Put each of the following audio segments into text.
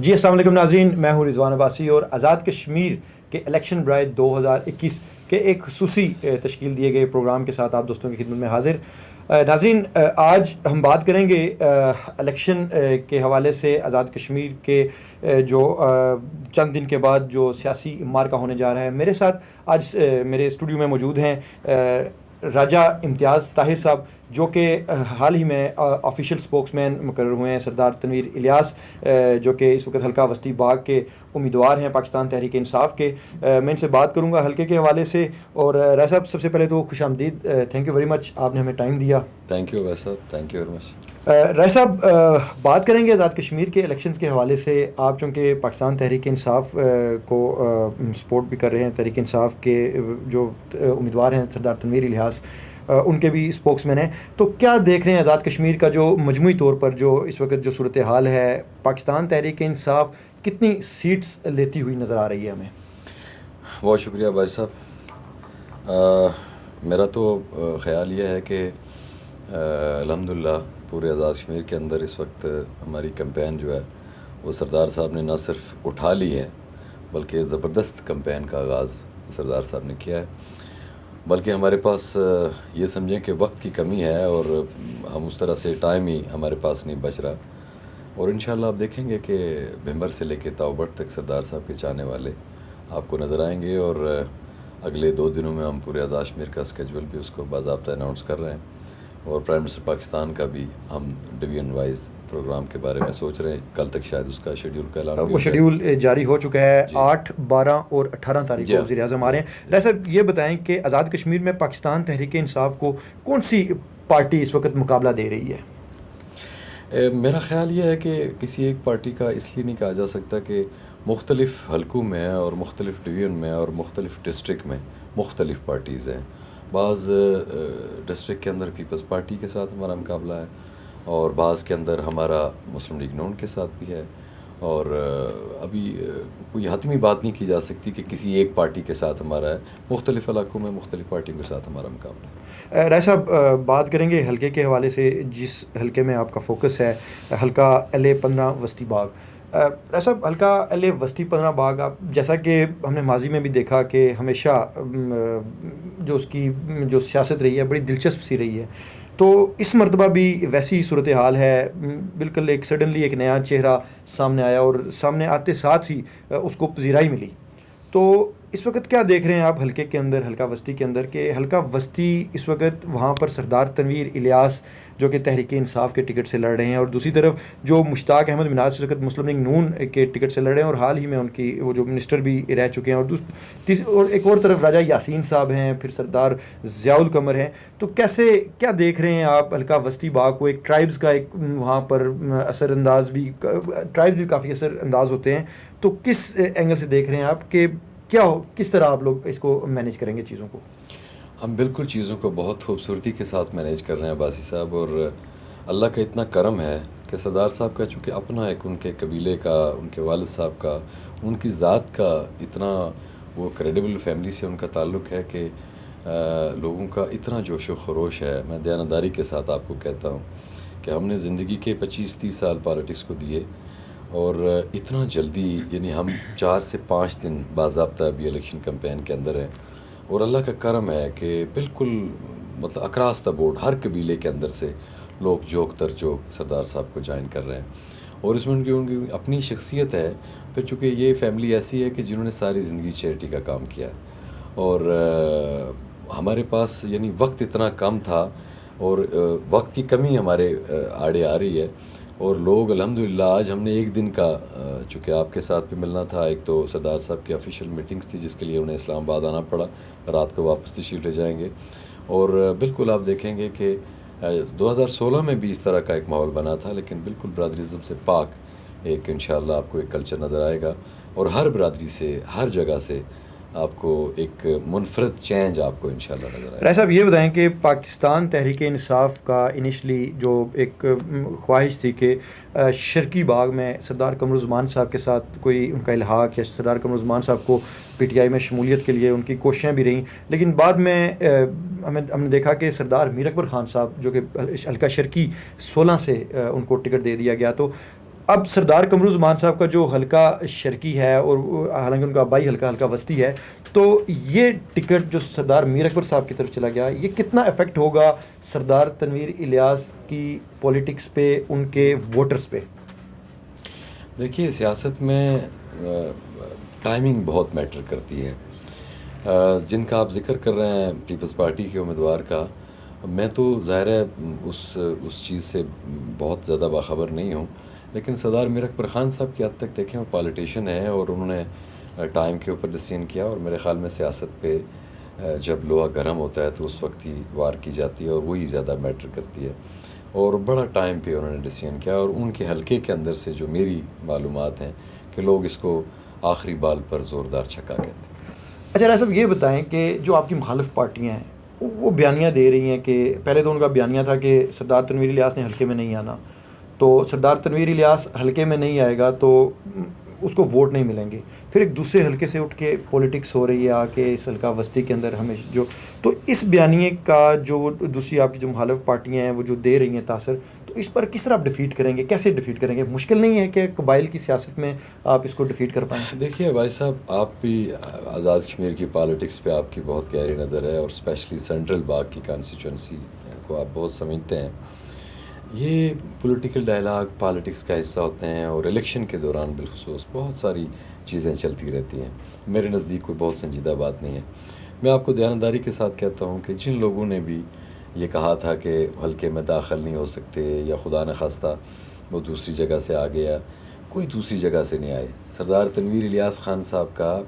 جی السلام علیکم ناظرین، میں ہوں رضوان عباسی اور آزاد کشمیر کے الیکشن برائے 2021 کے ایک خصوصی تشکیل دیے گئے پروگرام کے ساتھ آپ دوستوں کی خدمت میں حاضر۔ ناظرین، آج ہم بات کریں گے الیکشن کے حوالے سے آزاد کشمیر کے جو چند دن کے بعد جو سیاسی معرکہ ہونے جا رہا ہے۔ میرے ساتھ آج میرے اسٹوڈیو میں موجود ہیں راجہ امتیاز طاہر صاحب، جو کہ حال ہی میں آفیشیل اسپوکس مین مقرر ہوئے ہیں، سردار تنویر الیاس جو کہ اس وقت حلقہ وسطی باغ کے امیدوار ہیں پاکستان تحریک انصاف کے۔ میں ان سے بات کروں گا حلقے کے حوالے سے۔ اور راجہ صاحب، سب سے پہلے تو خوش آمدید، تھینک یو ویری مچ، آپ نے ہمیں ٹائم دیا۔ تھینک یو ویسا، تھینک یو ویری مچ۔ راجہ صاحب، بات کریں گے آزاد کشمیر کے الیکشنز کے حوالے سے۔ آپ چونکہ پاکستان تحریک انصاف کو سپورٹ بھی کر رہے ہیں، تحریک انصاف کے جو امیدوار ہیں سردار تنویر الیاس، ان کے بھی اسپوکس مین ہیں، تو کیا دیکھ رہے ہیں آزاد کشمیر کا جو مجموعی طور پر جو اس وقت جو صورتحال ہے؟ پاکستان تحریک انصاف کتنی سیٹس لیتی ہوئی نظر آ رہی ہے ہمیں؟ بہت شکریہ بھائی صاحب۔ میرا تو خیال یہ ہے کہ الحمدللہ پورے آزاد کشمیر کے اندر اس وقت ہماری کمپین جو ہے وہ سردار صاحب نے نہ صرف اٹھا لی ہے، بلکہ زبردست کمپین کا آغاز سردار صاحب نے کیا ہے۔ بلکہ ہمارے پاس یہ سمجھیں کہ وقت کی کمی ہے اور ہم اس طرح سے ٹائم ہی ہمارے پاس نہیں بچ رہا، اور انشاءاللہ آپ دیکھیں گے کہ بھمبر سے لے کے تاوبٹ تک سردار صاحب کے چاہنے والے آپ کو نظر آئیں گے، اور اگلے 2 دنوں میں ہم پورے آزاد کشمیر کا اسکیجول بھی اس کو باضابطہ اناؤنس کر رہے ہیں، اور پرائم منسٹر پاکستان کا بھی ہم ڈویژن وائز پروگرام کے بارے میں سوچ رہے ہیں۔ کل تک شاید اس کا شیڈیول کا اعلان، وہ شیڈیول جاری ہو چکا ہے، 8، 12 اور 18 تاریخ کو وزیر اعظم آ رہے ہیں۔ راجہ صاحب، یہ بتائیں کہ آزاد کشمیر میں پاکستان تحریک انصاف کو کون سی پارٹی اس وقت مقابلہ دے رہی ہے؟ میرا خیال یہ ہے کہ کسی ایک پارٹی کا اس لیے نہیں کہا جا سکتا کہ مختلف حلقوں میں اور مختلف ڈویژن میں اور مختلف ڈسٹرکٹ میں مختلف پارٹیز ہیں۔ بعض ڈسٹرکٹ کے اندر پیپلز پارٹی کے ساتھ ہمارا مقابلہ ہے، اور بعض کے اندر ہمارا مسلم لیگ نون کے ساتھ بھی ہے، اور ابھی کوئی حتمی بات نہیں کی جا سکتی کہ کسی ایک پارٹی کے ساتھ ہمارا ہے۔ مختلف علاقوں میں مختلف پارٹیوں کے ساتھ ہمارا مقابلہ ہے۔ راجہ صاحب، بات کریں گے حلقے کے حوالے سے، جس حلقے میں آپ کا فوکس ہے، حلقہ LA-15 وسطی باغ۔ راجہ صاحب، حلقہ LA وسطی 15 باغ، آپ جیسا کہ ہم نے ماضی میں بھی دیکھا کہ ہمیشہ جو اس کی جو سیاست رہی ہے بڑی دلچسپ سی رہی ہے، تو اس مرتبہ بھی ویسی صورتحال ہے۔ بالکل ایک سڈنلی ایک نیا چہرہ سامنے آیا، اور سامنے آتے ساتھ ہی اس کو پذیرائی ملی۔ تو اس وقت کیا دیکھ رہے ہیں آپ حلقے کے اندر، حلقہ وسطی کے اندر، کہ حلقہ وسطی اس وقت وہاں پر سردار تنویر الیاس جو کہ تحریک انصاف کے ٹکٹ سے لڑ رہے ہیں، اور دوسری طرف جو مشتاق احمد مناز اس وقت مسلم لیگ نون کے ٹکٹ سے لڑ رہے ہیں، اور حال ہی میں ان کی وہ جو منسٹر بھی رہ چکے ہیں، اور ایک اور طرف راجہ یاسین صاحب ہیں، پھر سردار ضیاء القمر ہیں۔ تو کیا دیکھ رہے ہیں آپ حلقہ وسطی باغ کو؟ ایک ٹرائبز کا ایک وہاں پر اثر انداز بھی، ٹرائبز بھی کافی اثر انداز ہوتے ہیں، تو کس اینگل سے دیکھ رہے ہیں آپ کہ کس طرح آپ لوگ اس کو مینیج کریں گے چیزوں کو؟ ہم بالکل چیزوں کو بہت خوبصورتی کے ساتھ مینیج کر رہے ہیں باسی صاحب، اور اللہ کا اتنا کرم ہے کہ سردار صاحب کا چونکہ اپنا ایک ان کے قبیلے کا، ان کے والد صاحب کا، ان کی ذات کا اتنا وہ کریڈیبل فیملی سے ان کا تعلق ہے کہ لوگوں کا اتنا جوش و خروش ہے۔ میں دیانتداری کے ساتھ آپ کو کہتا ہوں کہ ہم نے زندگی کے 25-30 سال پالیٹکس کو دیے، اور اتنا جلدی، یعنی ہم 4 سے 5 دن باضابطہ ابھی الیکشن کمپین کے اندر ہیں، اور اللہ کا کرم ہے کہ بالکل مطلب اکراس دا بورڈ ہر قبیلے کے اندر سے لوگ جوک در جوک سردار صاحب کو جوائن کر رہے ہیں، اور اس میں ان کی اپنی شخصیت ہے۔ پھر چونکہ یہ فیملی ایسی ہے کہ جنہوں نے ساری زندگی چیریٹی کا کام کیا، اور ہمارے پاس یعنی وقت اتنا کم تھا، اور وقت کی کمی ہمارے آڑے آ رہی ہے، اور لوگ الحمدللہ آج ہم نے ایک دن کا، چونکہ آپ کے ساتھ بھی ملنا تھا، ایک تو سردار صاحب کی آفیشیل میٹنگز تھی جس کے لیے انہیں اسلام آباد آنا پڑا، رات کو واپس تشریف لے جائیں گے، اور بالکل آپ دیکھیں گے کہ 2016 میں بھی اس طرح کا ایک ماحول بنا تھا، لیکن بالکل برادریزم سے پاک ایک انشاءاللہ آپ کو ایک کلچر نظر آئے گا، اور ہر برادری سے، ہر جگہ سے آپ کو ایک منفرد چینج آپ کو انشاءاللہ نظر آئے گا۔ راجہ صاحب، یہ بتائیں کہ پاکستان تحریک انصاف کا انیشلی جو ایک خواہش تھی کہ شرقی باغ میں سردار قمرالزمان صاحب کے ساتھ کوئی ان کا الحاق، یا سردار قمرالزمان صاحب کو PTI میں شمولیت کے لیے ان کی کوششیں بھی رہیں، لیکن بعد میں ہم نے دیکھا کہ سردار میر اکبر خان صاحب جو کہ حلقہ شرقی 16 سے ان کو ٹکٹ دے دیا گیا، تو اب سردار قمر الزمان صاحب کا جو حلقہ شرکی ہے اور حالانکہ ان کا آبائی حلقہ وسطی ہے، تو یہ ٹکٹ جو سردار میر اکبر صاحب کی طرف چلا گیا، یہ کتنا افیکٹ ہوگا سردار تنویر الیاس کی پولیٹکس پہ، ان کے ووٹرز پہ؟ دیکھیے سیاست میں ٹائمنگ بہت میٹر کرتی ہے. جن کا آپ ذکر کر رہے ہیں پیپلز پارٹی کے امیدوار کا، میں تو ظاہر ہے اس چیز سے بہت زیادہ باخبر نہیں ہوں، لیکن سردار میر اکبر خان صاحب کی حد تک دیکھیں وہ پالیٹیشین ہیں اور انہوں نے ٹائم کے اوپر ڈسیزن کیا، اور میرے خیال میں سیاست پہ جب لوہا گرم ہوتا ہے تو اس وقت ہی وار کی جاتی ہے اور وہی زیادہ میٹر کرتی ہے، اور بڑا ٹائم پہ انہوں نے ڈسیزن کیا. اور ان کے حلقے کے اندر سے جو میری معلومات ہیں کہ لوگ اس کو آخری بال پر زوردار چھکا کہتے ہیں. اچھا راجہ صاحب، یہ بتائیں کہ جو آپ کی مخالف پارٹیاں ہیں وہ بیانیہ دے رہی ہیں کہ پہلے تو ان کا بیانیہ تھا کہ سردار تنویر الیاس نے حلقے میں نہیں آنا، تو سردار تنویر الیاس حلقے میں نہیں آئے گا تو اس کو ووٹ نہیں ملیں گے. پھر ایک دوسرے حلقے سے اٹھ کے پولیٹکس ہو رہی ہے آ کے اس حلقہ وسطی کے اندر ہمیں جو، تو اس بیانیے کا جو دوسری آپ کی جو مخالف پارٹیاں ہیں وہ جو دے رہی ہیں تاثر، تو اس پر کس طرح آپ ڈیفیٹ کریں گے؟ کیسے ڈیفیٹ کریں گے؟ مشکل نہیں ہے کہ قبائل کی سیاست میں آپ اس کو ڈیفیٹ کر پائیں؟ دیکھیے بھائی صاحب، آپ بھی آزاد کشمیر کی پالیٹکس پہ آپ کی بہت گہری نظر ہے، اور اسپیشلی سینٹرل باغ کی کانسٹیچوئنسی کو آپ بہت سمجھتے ہیں. یہ پولیٹیکل ڈائلاگ پالیٹکس کا حصہ ہوتے ہیں، اور الیکشن کے دوران بالخصوص بہت ساری چیزیں چلتی رہتی ہیں. میرے نزدیک کوئی بہت سنجیدہ بات نہیں ہے. میں آپ کو دیانتداری کے ساتھ کہتا ہوں کہ جن لوگوں نے بھی یہ کہا تھا کہ حلقے میں داخل نہیں ہو سکتے یا خدا نخواستہ وہ دوسری جگہ سے آ گیا، کوئی دوسری جگہ سے نہیں آئے. سردار تنویر الیاس خان صاحب کا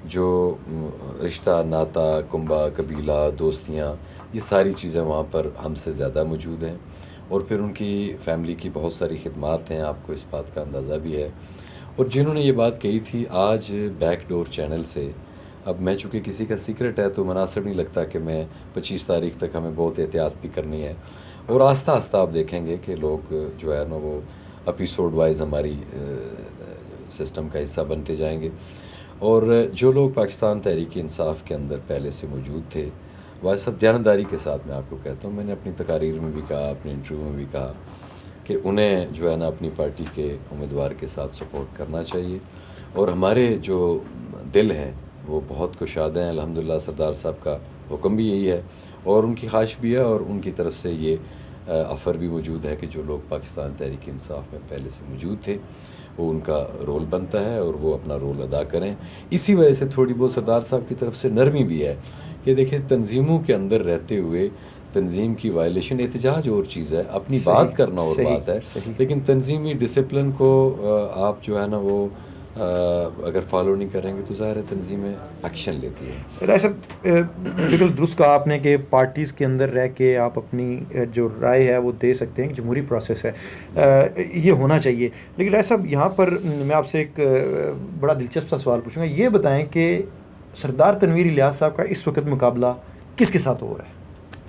جو رشتہ ناتا، کنبہ، قبیلہ، دوستیاں، یہ ساری چیزیں وہاں پر ہم سے زیادہ موجود ہیں، اور پھر ان کی فیملی کی بہت ساری خدمات ہیں، آپ کو اس بات کا اندازہ بھی ہے. اور جنہوں نے یہ بات کہی تھی آج بیک ڈور چینل سے، اب میں چونکہ کسی کا سیکرٹ ہے تو مناسب نہیں لگتا کہ میں 25 تاریخ تک ہمیں بہت احتیاط بھی کرنی ہے، اور آہستہ آہستہ آپ دیکھیں گے کہ لوگ جو ہے نا وہ ایپیسوڈ وائز ہماری سسٹم کا حصہ بنتے جائیں گے. اور جو لوگ پاکستان تحریک انصاف کے اندر پہلے سے موجود تھے، وہ سب دیانتداری کے ساتھ میں آپ کو کہتا ہوں، میں نے اپنی تقاریر میں بھی کہا، اپنے انٹرویو میں بھی کہا کہ انہیں جو ہے نا اپنی پارٹی کے امیدوار کے ساتھ سپورٹ کرنا چاہیے. اور ہمارے جو دل ہیں وہ بہت کشادہ ہیں الحمدللہ. سردار صاحب کا حکم بھی یہی ہے اور ان کی خواہش بھی ہے، اور ان کی طرف سے یہ آفر بھی موجود ہے کہ جو لوگ پاکستان تحریک انصاف میں پہلے سے موجود تھے وہ ان کا رول بنتا ہے اور وہ اپنا رول ادا کریں. اسی وجہ سے تھوڑی بہت سردار صاحب کی طرف سے نرمی بھی ہے کہ دیکھیں تنظیموں کے اندر رہتے ہوئے تنظیم کی وائلیشن، احتجاج اور چیز ہے، اپنی بات کرنا اور بات ہے، لیکن تنظیمی ڈسپلن کو آپ جو ہے نا وہ اگر فالو نہیں کریں گے تو ظاہر ہے تنظیمیں ایکشن لیتی ہیں. رائے صاحب، بالکل درست کہا آپ نے کہ پارٹیز کے اندر رہ کے آپ اپنی جو رائے ہے وہ دے سکتے ہیں، جمہوری پروسیس ہے، یہ ہونا چاہیے. لیکن رائے صاحب یہاں پر میں آپ سے ایک بڑا دلچسپ سا سوال پوچھوں گا. یہ بتائیں کہ سردار تنویر الیاس صاحب کا اس وقت مقابلہ کس کے ساتھ ہو رہا ہے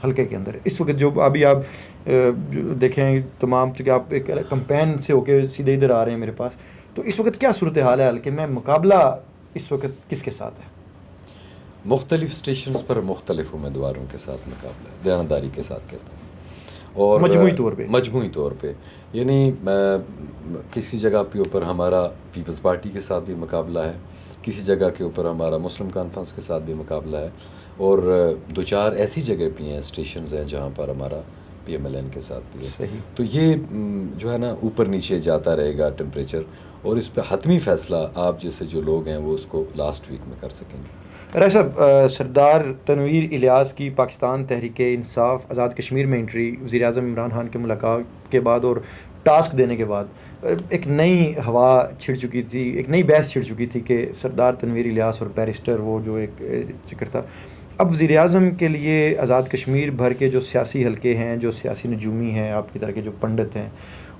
حلقے کے اندر اس وقت؟ جو ابھی آپ دیکھیں تمام، چونکہ آپ ایک کمپین سے ہو کے سیدھے ادھر آ رہے ہیں میرے پاس، تو اس وقت کیا صورتحال ہے حلقے میں؟ مقابلہ اس وقت کس کے ساتھ ہے؟ مختلف اسٹیشنز پر مختلف امیدواروں کے ساتھ مقابلہ ہے، دیانتداری کے ساتھ کہتا ہوں، اور مجموعی طور پہ یعنی کسی جگہ کے اوپر ہمارا پیپلز پارٹی کے ساتھ بھی مقابلہ ہے، کسی جگہ کے اوپر ہمارا مسلم کانفرنس کے ساتھ بھی مقابلہ ہے، اور 2-4 ایسی جگہ بھی ہیں، اسٹیشنز ہیں جہاں پر ہمارا پی ایم ایل این کے ساتھ بھی ہے. صحیح. تو یہ جو ہے نا اوپر نیچے جاتا رہے گا ٹمپریچر، اور اس پہ حتمی فیصلہ آپ جیسے جو لوگ ہیں وہ اس کو لاسٹ ویک میں کر سکیں گے. رائے صاحب، سردار تنویر الیاس کی پاکستان تحریک انصاف آزاد کشمیر میں انٹری وزیر اعظم عمران خان کے ملاقات کے بعد اور ٹاسک دینے کے بعد ایک نئی ہوا چھڑ چکی تھی، ایک نئی بحث چھڑ چکی تھی کہ سردار تنویر الیاس اور بیرسٹر وہ جو ایک چکر تھا. اب وزیر اعظم کے لیے آزاد کشمیر بھر کے جو سیاسی حلقے ہیں، جو سیاسی نجومی ہیں، آپ کی طرح کے جو پنڈت ہیں،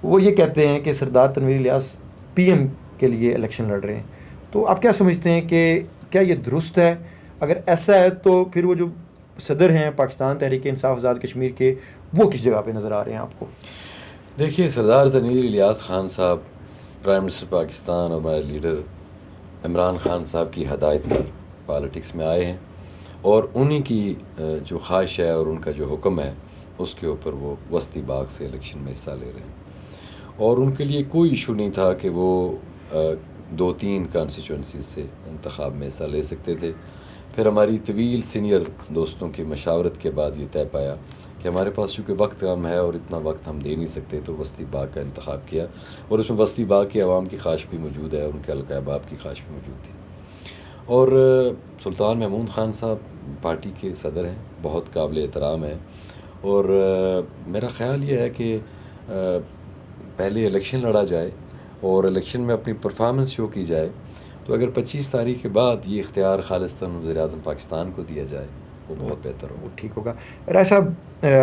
وہ یہ کہتے ہیں کہ سردار تنویر الیاس پی ایم کے لیے الیکشن لڑ رہے ہیں. تو آپ کیا سمجھتے ہیں کہ کیا یہ درست ہے؟ اگر ایسا ہے تو پھر وہ جو صدر ہیں پاکستان تحریک انصاف آزاد کشمیر کے، وہ کس جگہ پہ نظر آ رہے ہیں آپ کو؟ دیکھیے سردار تنویر الیاس خان صاحب پرائم منسٹر پاکستان اور ہمارے لیڈر عمران خان صاحب کی ہدایت پر پالیٹکس میں آئے ہیں، اور انہی کی جو خواہش ہے اور ان کا جو حکم ہے اس کے اوپر وہ وسطی باغ سے الیکشن میں حصہ لے رہے ہیں. اور ان کے لیے کوئی ایشو نہیں تھا کہ وہ 2-3 کانسٹیچوئنسیز سے انتخاب میں حصہ لے سکتے تھے. پھر ہماری طویل سینئر دوستوں کی مشاورت کے بعد یہ طے پایا کہ ہمارے پاس چونکہ وقت کم ہے اور اتنا وقت ہم دے نہیں سکتے، تو وسطی باغ کا انتخاب کیا. اور اس میں وسطی باغ کی عوام کی خواہش بھی موجود ہے اور ان کے حلقہ احباب کی خواہش بھی موجود تھی. اور سلطان محمود خان صاحب پارٹی کے صدر ہیں، بہت قابل احترام ہیں. اور میرا خیال یہ ہے کہ پہلے الیکشن لڑا جائے اور الیکشن میں اپنی پرفارمنس شو کی جائے، تو اگر 25 تاریخ کے بعد یہ اختیار خالصتاً وزیر اعظم پاکستان کو دیا جائے وہ بہت بہتر وہ ہوگا. ٹھیک ہوگا. رائے صاحب،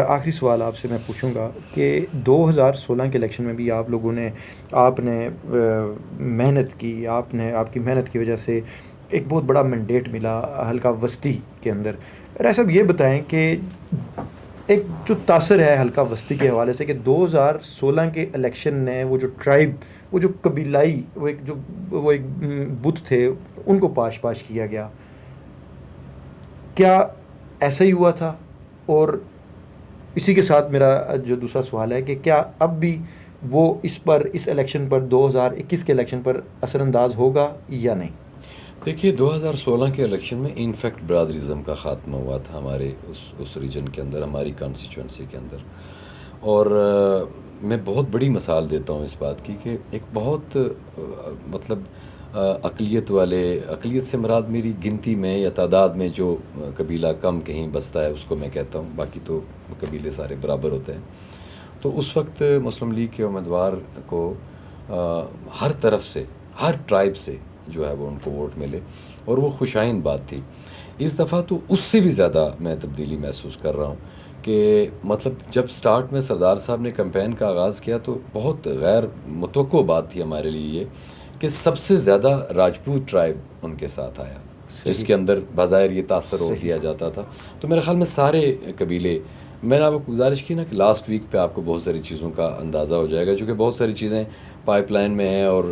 آخری سوال آپ سے میں پوچھوں گا کہ 2016 کے الیکشن میں بھی آپ لوگوں نے محنت کی، آپ کی محنت کی وجہ سے ایک بہت بڑا مینڈیٹ ملا حلقہ وسطی کے اندر. رائے صاحب یہ بتائیں کہ ایک جو تاثر ہے حلقہ وسطی کے حوالے سے کہ 2016 کے الیکشن نے وہ جو ٹرائب، وہ جو قبیلائی، وہ ایک بت تھے، ان کو پاش کیا گیا. کیا ایسا ہی ہوا تھا؟ اور اسی کے ساتھ میرا جو دوسرا سوال ہے کہ کیا اب بھی وہ اس الیکشن پر 2021 کے الیکشن پر اثر انداز ہوگا یا نہیں؟ دیکھیے 2016 کے الیکشن میں انفیکٹ برادریزم کا خاتمہ ہوا تھا ہمارے اس ریجن کے اندر، ہماری کانسٹیچوئنسی کے اندر. اور میں بہت بڑی مثال دیتا ہوں اس بات کی کہ ایک بہت مطلب اقلیت سے مراد میری گنتی میں یا تعداد میں جو قبیلہ کم کہیں بستا ہے اس کو میں کہتا ہوں، باقی تو قبیلے سارے برابر ہوتے ہیں. تو اس وقت مسلم لیگ کے امیدوار کو ہر طرف سے، ہر ٹرائب سے جو ہے وہ ان کو ووٹ ملے اور وہ خوشائند بات تھی. اس دفعہ تو اس سے بھی زیادہ میں تبدیلی محسوس کر رہا ہوں کہ مطلب جب سٹارٹ میں سردار صاحب نے کمپین کا آغاز کیا تو بہت غیر متوقع بات تھی ہمارے لیے یہ کہ سب سے زیادہ راجپوت ٹرائب ان کے ساتھ آیا، جس کے اندر بظاہر یہ تاثر ہو دیا جاتا تھا. تو میرے خیال میں سارے قبیلے، میں نے آپ کو گزارش کی نا کہ لاسٹ ویک پہ آپ کو بہت ساری چیزوں کا اندازہ ہو جائے گا، چونکہ بہت ساری چیزیں پائپ لائن میں ہیں اور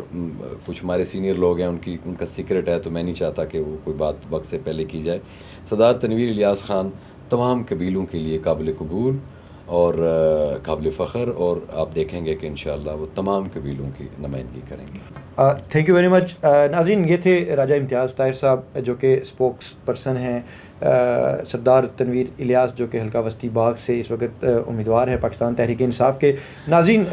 کچھ ہمارے سینئر لوگ ہیں ان کا سیکرٹ ہے، تو میں نہیں چاہتا کہ وہ کوئی بات وقت سے پہلے کی جائے. سردار تنویر الیاس خان تمام قبیلوں کے لیے قابل قبول اور قابل فخر، اور آپ دیکھیں گے کہ انشاءاللہ وہ تمام قبیلوں کی نمائندگی کریں گے. Thank you very much. ناظرین، یہ تھے راجہ امتیاز طاہر صاحب جو کہ اسپوکس پرسن ہیں سردار تنویر الیاس جو کہ حلقہ وسطی باغ سے اس وقت امیدوار ہیں پاکستان تحریک انصاف کے. ناظرین،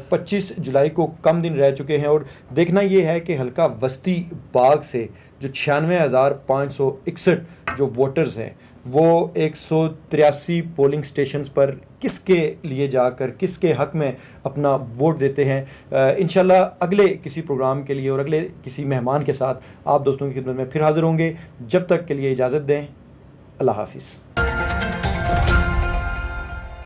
25 جولائی کو کم دن رہ چکے ہیں اور دیکھنا یہ ہے کہ حلقہ وسطی باغ سے جو 96,561 جو ووٹرز ہیں وہ 183 پولنگ سٹیشنز پر کس کے لیے جا کر کس کے حق میں اپنا ووٹ دیتے ہیں. انشاءاللہ اگلے کسی پروگرام کے لیے اور اگلے کسی مہمان کے ساتھ آپ دوستوں کی خدمت میں پھر حاضر ہوں گے. جب تک کے لیے اجازت دیں. اللہ حافظ.